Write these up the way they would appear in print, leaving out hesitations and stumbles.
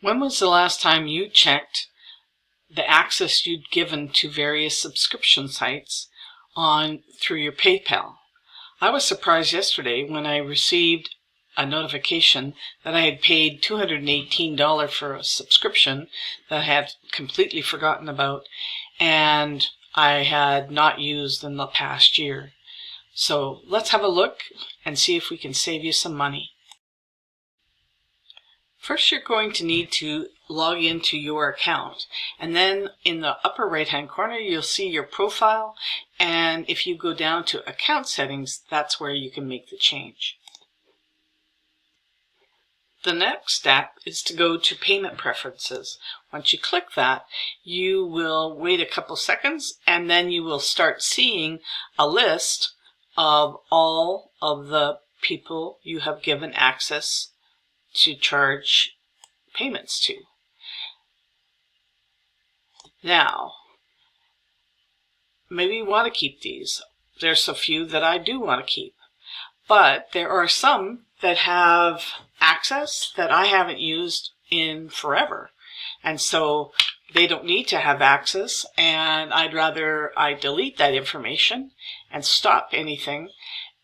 When was the last time you checked the access you'd given to various subscription sites through your PayPal? I was surprised yesterday when I received a notification that I had paid $218 for a subscription that I had completely forgotten about and I had not used in the past year. So let's have a look and see if we can save you some money. First, you're going to need to log into your account, and then in the upper right hand corner you'll see your profile, and if you go down to account settings, that's where you can make the change. The next step is to go to payment preferences. Once you click that, you will wait a couple seconds and then you will start seeing a list of all of the people you have given access to charge payments to. Now, maybe you want to keep these. There's a few that I do want to keep, but there are some that have access that I haven't used in forever, and so they don't need to have access, and I'd rather I delete that information and stop anything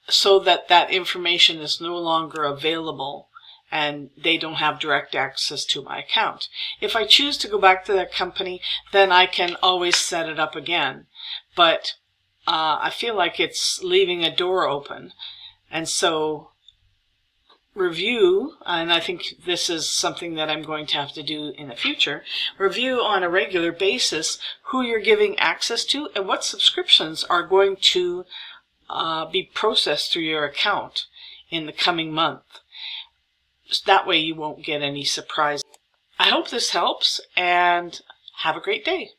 so that that information is no longer available and they don't have direct access to my account. If I choose to go back to that company, then I can always set it up again. But I feel like it's leaving a door open. And so review, and I think this is something that I'm going to have to do in the future, review on a regular basis who you're giving access to and what subscriptions are going to be processed through your account in the coming month. That way you won't get any surprises. I hope this helps, and have a great day.